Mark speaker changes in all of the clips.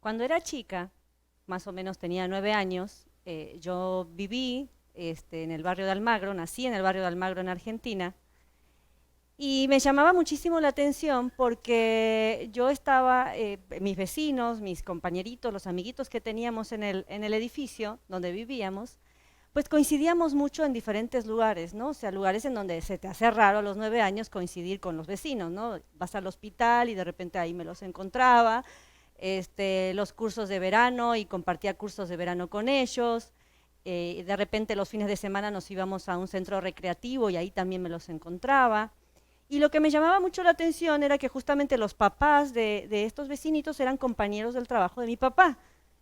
Speaker 1: Cuando era chica, más o menos tenía 9 años, yo viví en el barrio de Almagro, nací en el barrio de Almagro en Argentina, y me llamaba muchísimo la atención porque yo estaba, mis vecinos, mis compañeritos, los amiguitos que teníamos en el edificio donde vivíamos, pues coincidíamos mucho en diferentes lugares, ¿no? O sea, lugares en donde se te hace raro a los 9 años coincidir con los vecinos, ¿no? Vas al hospital y de repente ahí me los encontraba, los cursos de verano y compartía cursos de verano con ellos. De repente los fines de semana nos íbamos a un centro recreativo y ahí también me los encontraba. Y lo que me llamaba mucho la atención era que justamente los papás de estos vecinitos eran compañeros del trabajo de mi papá.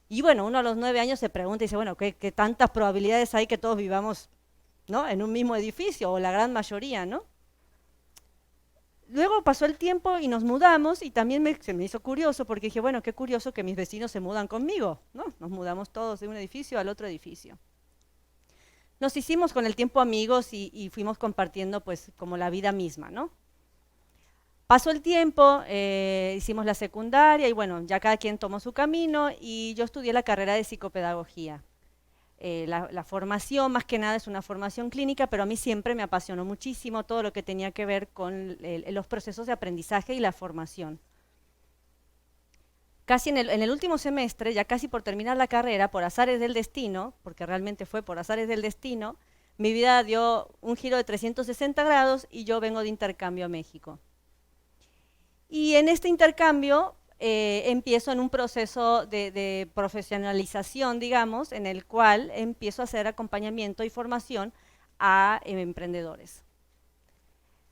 Speaker 1: Y bueno, uno a los 9 años se pregunta y dice, bueno, ¿qué tantas probabilidades hay que todos vivamos, ¿no?, en un mismo edificio, o la gran mayoría, ¿no? Luego pasó el tiempo y nos mudamos y también se me hizo curioso porque dije, bueno, qué curioso que mis vecinos se mudan conmigo, ¿no? Nos mudamos todos de un edificio al otro edificio. Nos hicimos con el tiempo amigos y fuimos compartiendo pues como la vida misma, ¿no? Pasó el tiempo, hicimos la secundaria y bueno, ya cada quien tomó su camino y yo estudié la carrera de psicopedagogía. La formación más que nada es una formación clínica, pero a mí siempre me apasionó muchísimo todo lo que tenía que ver con los procesos de aprendizaje y la formación. Casi en el último semestre, ya casi por terminar la carrera, por azares del destino, porque realmente fue por azares del destino, mi vida dio un giro de 360 grados y yo vengo de intercambio a México. Y en este intercambio empiezo en un proceso de profesionalización, digamos, en el cual empiezo a hacer acompañamiento y formación a emprendedores.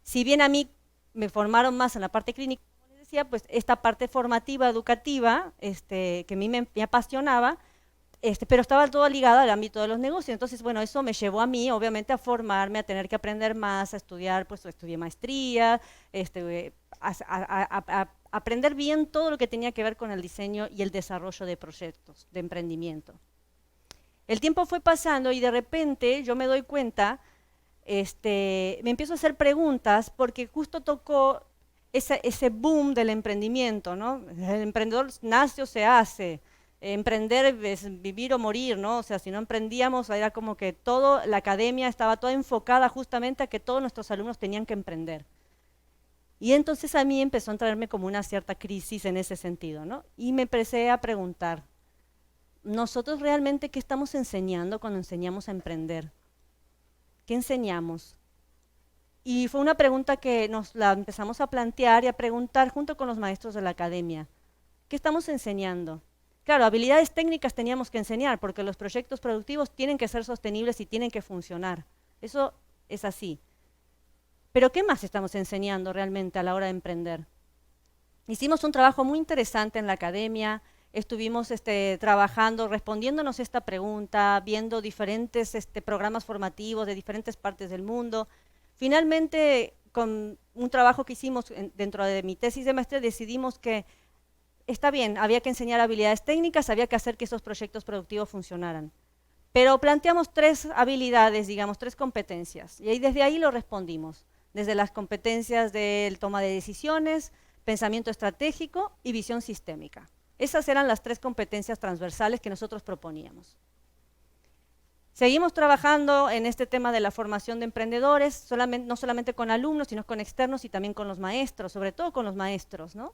Speaker 1: Si bien a mí me formaron más en la parte clínica, como les decía, pues esta parte formativa, educativa, que a mí me apasionaba, pero estaba todo ligado al ámbito de los negocios. Entonces, bueno, eso me llevó a mí, obviamente, a formarme, a tener que aprender más, a estudiar, pues estudié maestría, a aprender bien todo lo que tenía que ver con el diseño y el desarrollo de proyectos, de emprendimiento. El tiempo fue pasando y de repente yo me doy cuenta, me empiezo a hacer preguntas porque justo tocó ese boom del emprendimiento, ¿no? El emprendedor nace o se hace. Emprender es vivir o morir, ¿no? O sea, si no emprendíamos, era como que toda la academia estaba toda enfocada justamente a que todos nuestros alumnos tenían que emprender. Y entonces a mí empezó a entrarme como una cierta crisis en ese sentido, ¿no? Y me empecé a preguntar, ¿nosotros realmente qué estamos enseñando cuando enseñamos a emprender? ¿Qué enseñamos? Y fue una pregunta que nos la empezamos a plantear y a preguntar junto con los maestros de la academia. ¿Qué estamos enseñando? Claro, habilidades técnicas teníamos que enseñar porque los proyectos productivos tienen que ser sostenibles y tienen que funcionar. Eso es así. Pero ¿qué más estamos enseñando realmente a la hora de emprender? Hicimos un trabajo muy interesante en la academia, estuvimos trabajando, respondiéndonos esta pregunta, viendo diferentes programas formativos de diferentes partes del mundo. Finalmente, con un trabajo que hicimos dentro de mi tesis de maestría, decidimos que está bien, había que enseñar habilidades técnicas, había que hacer que esos proyectos productivos funcionaran. Pero planteamos 3 habilidades, digamos, 3 competencias, y desde ahí lo respondimos, desde las competencias de toma de decisiones, pensamiento estratégico y visión sistémica. Esas eran las 3 competencias transversales que nosotros proponíamos. Seguimos trabajando en este tema de la formación de emprendedores, no solamente con alumnos, sino con externos y también con los maestros, sobre todo con los maestros, ¿no?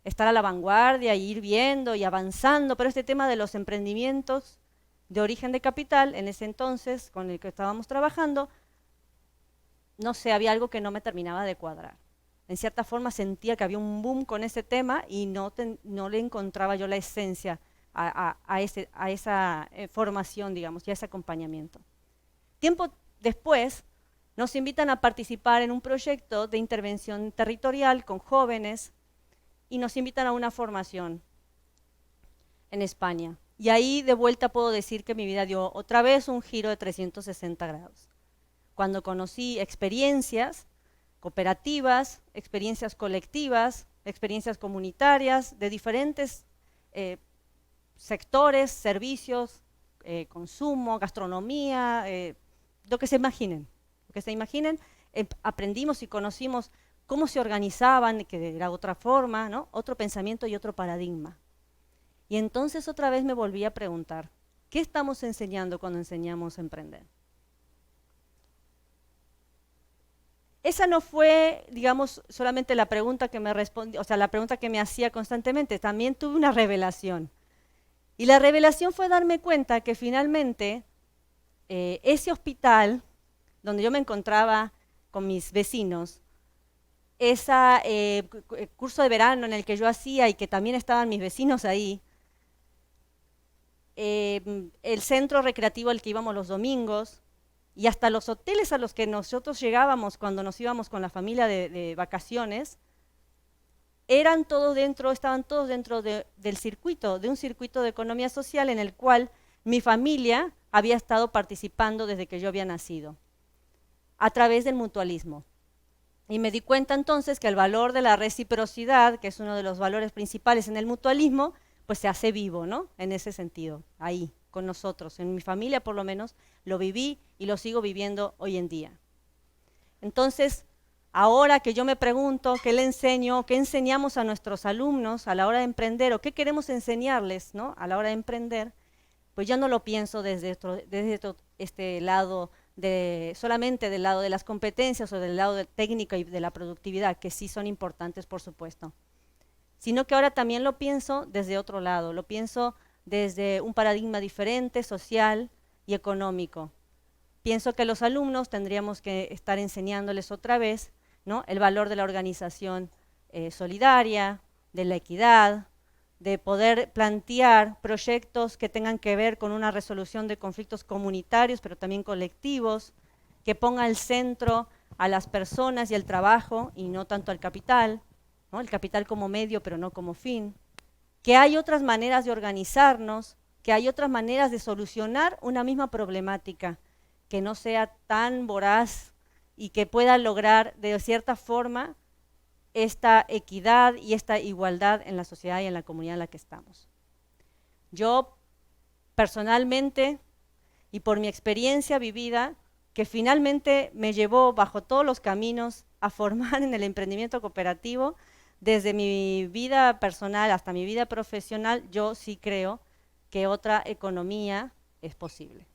Speaker 1: Estar a la vanguardia, y ir viendo y avanzando, pero este tema de los emprendimientos de origen de capital, en ese entonces con el que estábamos trabajando, no sé, había algo que no me terminaba de cuadrar. En cierta forma sentía que había un boom con ese tema y no le encontraba yo la esencia a esa formación, digamos, y a ese acompañamiento. Tiempo después nos invitan a participar en un proyecto de intervención territorial con jóvenes y nos invitan a una formación en España. Y ahí de vuelta puedo decir que mi vida dio otra vez un giro de 360 grados. Cuando conocí experiencias cooperativas, experiencias colectivas, experiencias comunitarias de diferentes sectores, servicios, consumo, gastronomía, lo que se imaginen. Lo que se imaginen, aprendimos y conocimos cómo se organizaban, que era otra forma, ¿no? Otro pensamiento y otro paradigma. Y entonces otra vez me volví a preguntar, ¿qué estamos enseñando cuando enseñamos a emprender? Esa no fue, digamos, solamente la pregunta que me respondí, o sea, la pregunta que me hacía constantemente, también tuve una revelación. Y la revelación fue darme cuenta que finalmente ese hospital donde yo me encontraba con mis vecinos, ese curso de verano en el que yo hacía y que también estaban mis vecinos ahí, el centro recreativo al que íbamos los domingos y hasta los hoteles a los que nosotros llegábamos cuando nos íbamos con la familia de vacaciones, estaban todos dentro del circuito, de un circuito de economía social en el cual mi familia había estado participando desde que yo había nacido, a través del mutualismo. Y me di cuenta entonces que el valor de la reciprocidad, que es uno de los valores principales en el mutualismo, pues se hace vivo, ¿no? En ese sentido, ahí, con nosotros, en mi familia por lo menos, lo viví y lo sigo viviendo hoy en día. Entonces, ahora que yo me pregunto qué le enseño, qué enseñamos a nuestros alumnos a la hora de emprender o qué queremos enseñarles, ¿no? A la hora de emprender, pues ya no lo pienso desde este lado solamente del lado de las competencias o del lado técnico y de la productividad, que sí son importantes, por supuesto, sino que ahora también lo pienso desde otro lado, lo pienso desde un paradigma diferente, social y económico. Pienso que los alumnos tendríamos que estar enseñándoles otra vez, ¿no?, el valor de la organización solidaria, de la equidad, de poder plantear proyectos que tengan que ver con una resolución de conflictos comunitarios, pero también colectivos, que ponga al centro a las personas y el trabajo y no tanto al capital, ¿no? El capital como medio, pero no como fin. Que hay otras maneras de organizarnos, que hay otras maneras de solucionar una misma problemática, que no sea tan voraz y que pueda lograr de cierta forma esta equidad y esta igualdad en la sociedad y en la comunidad en la que estamos. Yo personalmente y por mi experiencia vivida, que finalmente me llevó bajo todos los caminos a formar en el emprendimiento cooperativo, desde mi vida personal hasta mi vida profesional, yo sí creo que otra economía es posible.